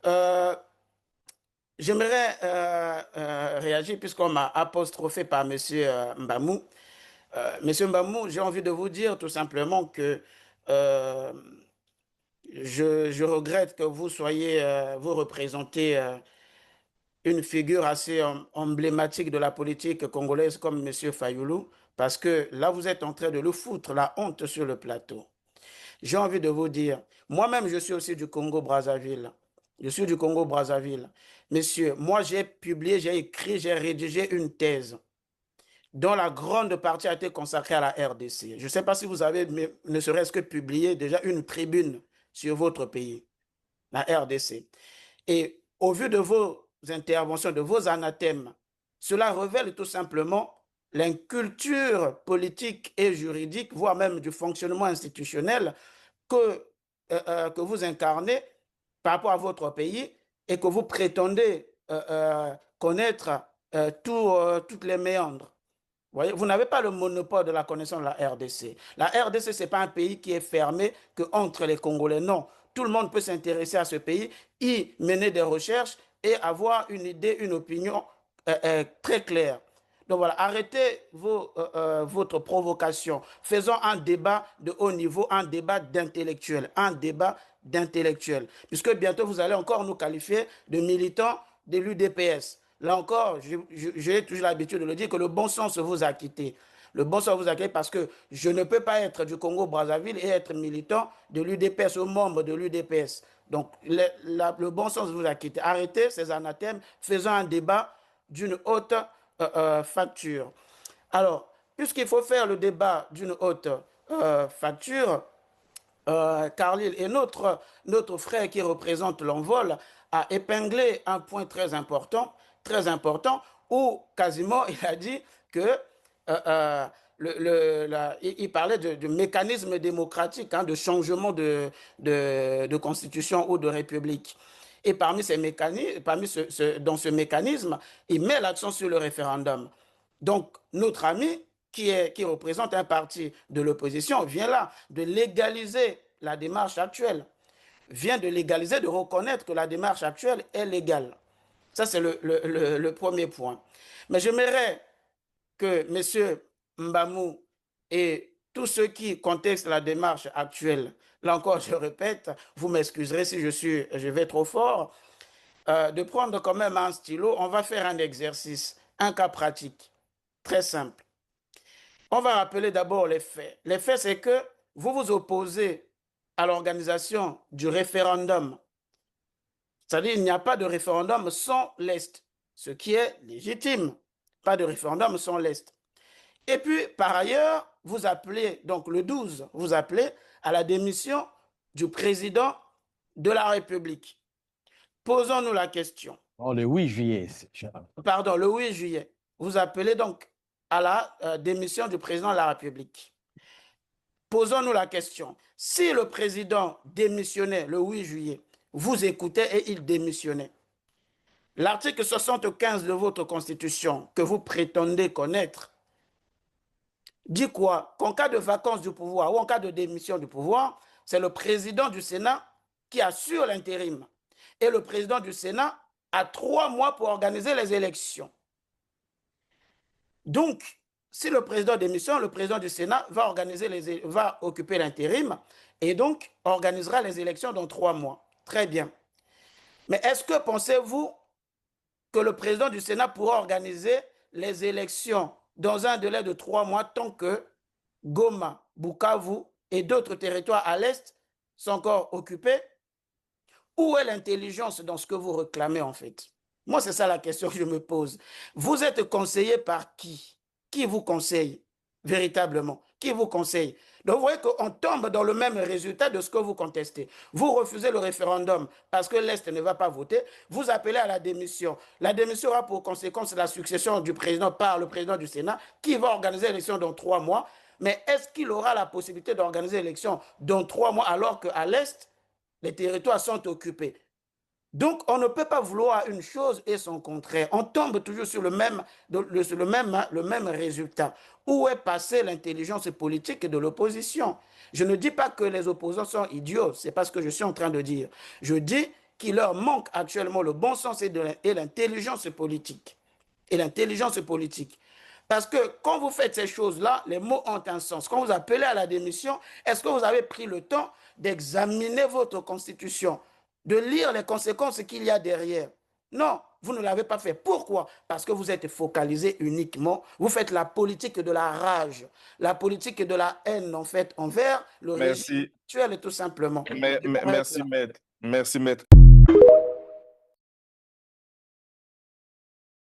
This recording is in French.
Euh, J'aimerais réagir puisqu'on m'a apostrophé par Monsieur Mbamou. Monsieur Mbamou, j'ai envie de vous dire tout simplement que euh, je regrette que vous soyez, vous représentez une figure assez emblématique de la politique congolaise comme Monsieur Fayoulou, parce que là, vous êtes en train de le foutre, la honte sur le plateau. J'ai envie de vous dire, moi-même, je suis aussi du Congo-Brazzaville. Je suis du Congo-Brazzaville. Messieurs, moi, j'ai publié, j'ai écrit, j'ai rédigé une thèse dont la grande partie a été consacrée à la RDC. Je ne sais pas si vous avez, ne serait-ce que publié déjà une tribune sur votre pays, la RDC. Et au vu de vos interventions, de vos anathèmes, cela révèle tout simplement l'inculture politique et juridique, voire même du fonctionnement institutionnel que vous incarnez par rapport à votre pays et que vous prétendez connaître toutes les méandres. Vous voyez, vous n'avez pas le monopole de la connaissance de la RDC. La RDC, ce n'est pas un pays qui est fermé que entre les Congolais. Non, tout le monde peut s'intéresser à ce pays, y mener des recherches et avoir une idée, une opinion très claire. Donc voilà, arrêtez votre provocation. Faisons un débat de haut niveau, un débat d'intellectuel, un débat d'intellectuel. Puisque bientôt, vous allez encore nous qualifier de militants de l'UDPS. Là encore, j'ai toujours l'habitude de le dire que le bon sens vous a quitté. Le bon sens vous a quitté parce que je ne peux pas être du Congo-Brazzaville et être militant de l'UDPS ou membre de l'UDPS. Donc, le bon sens vous a quitté. Arrêtez ces anathèmes, faisons un débat d'une haute facture. Alors, puisqu'il faut faire le débat d'une haute facture, Carlyle et notre frère qui représente l'envol a épinglé un point très important, où quasiment il a dit que il parlait de mécanisme démocratique, hein, de changement de constitution ou de république. Et parmi ces mécanismes, dans ce mécanisme, il met l'accent sur le référendum. Donc, notre ami, qui représente un parti de l'opposition, vient là de légaliser la démarche actuelle, vient de légaliser, de reconnaître que la démarche actuelle est légale. Ça, c'est le premier point. Mais j'aimerais que M. Mbamou et tous ceux qui contestent la démarche actuelle, là encore, je répète, vous m'excuserez si je vais trop fort, de prendre quand même un stylo, on va faire un exercice, un cas pratique, très simple. On va rappeler d'abord les faits. Les faits, c'est que vous vous opposez à l'organisation du référendum. C'est-à-dire qu'il n'y a pas de référendum sans l'Est, ce qui est légitime. Pas de référendum sans l'Est. Et puis, par ailleurs, vous appelez, donc le 12, vous appelez à la démission du président de la République. Posons-nous la question. Oh, le 8 juillet. Pardon, le 8 juillet. Vous appelez donc à la démission du président de la République. Posons-nous la question. Si le président démissionnait le 8 juillet, vous écoutez et il démissionnait. L'article 75 de votre constitution, que vous prétendez connaître, dit quoi? Qu'en cas de vacance du pouvoir ou en cas de démission du pouvoir, c'est le président du Sénat qui assure l'intérim. Et le président du Sénat a 3 mois pour organiser les élections. Donc, si le président démissionne, le président du Sénat va occuper l'intérim et donc organisera les élections dans 3 mois. Très bien. Mais est-ce que pensez-vous que le président du Sénat pourra organiser les élections dans un délai de 3 mois tant que Goma, Bukavu et d'autres territoires à l'Est sont encore occupés? Où est l'intelligence dans ce que vous réclamez en fait? Moi, c'est ça la question que je me pose. Vous êtes conseillé par qui? Qui vous conseille véritablement? Qui vous conseille? Donc, vous voyez qu'on tombe dans le même résultat de ce que vous contestez. Vous refusez le référendum parce que l'Est ne va pas voter. Vous appelez à la démission. La démission aura pour conséquence la succession du président par le président du Sénat qui va organiser l'élection dans 3 mois. Mais est-ce qu'il aura la possibilité d'organiser l'élection dans 3 mois alors qu'à l'Est, les territoires sont occupés? Donc, on ne peut pas vouloir une chose et son contraire. On tombe toujours sur le même résultat. Où est passée l'intelligence politique de l'opposition? Je ne dis pas que les opposants sont idiots, c'est pas ce que je suis en train de dire. Je dis qu'il leur manque actuellement le bon sens et l'intelligence politique. Et l'intelligence politique. Parce que quand vous faites ces choses-là, les mots ont un sens. Quand vous appelez à la démission, est-ce que vous avez pris le temps d'examiner votre constitution, de lire les conséquences qu'il y a derrière? Non, vous ne l'avez pas fait. Pourquoi? Parce que vous êtes focalisé uniquement, vous faites la politique de la rage, la politique de la haine, en fait, envers le régime Merci. actuel, tout simplement. Je m'arrête Merci, là. maître. Merci, maître.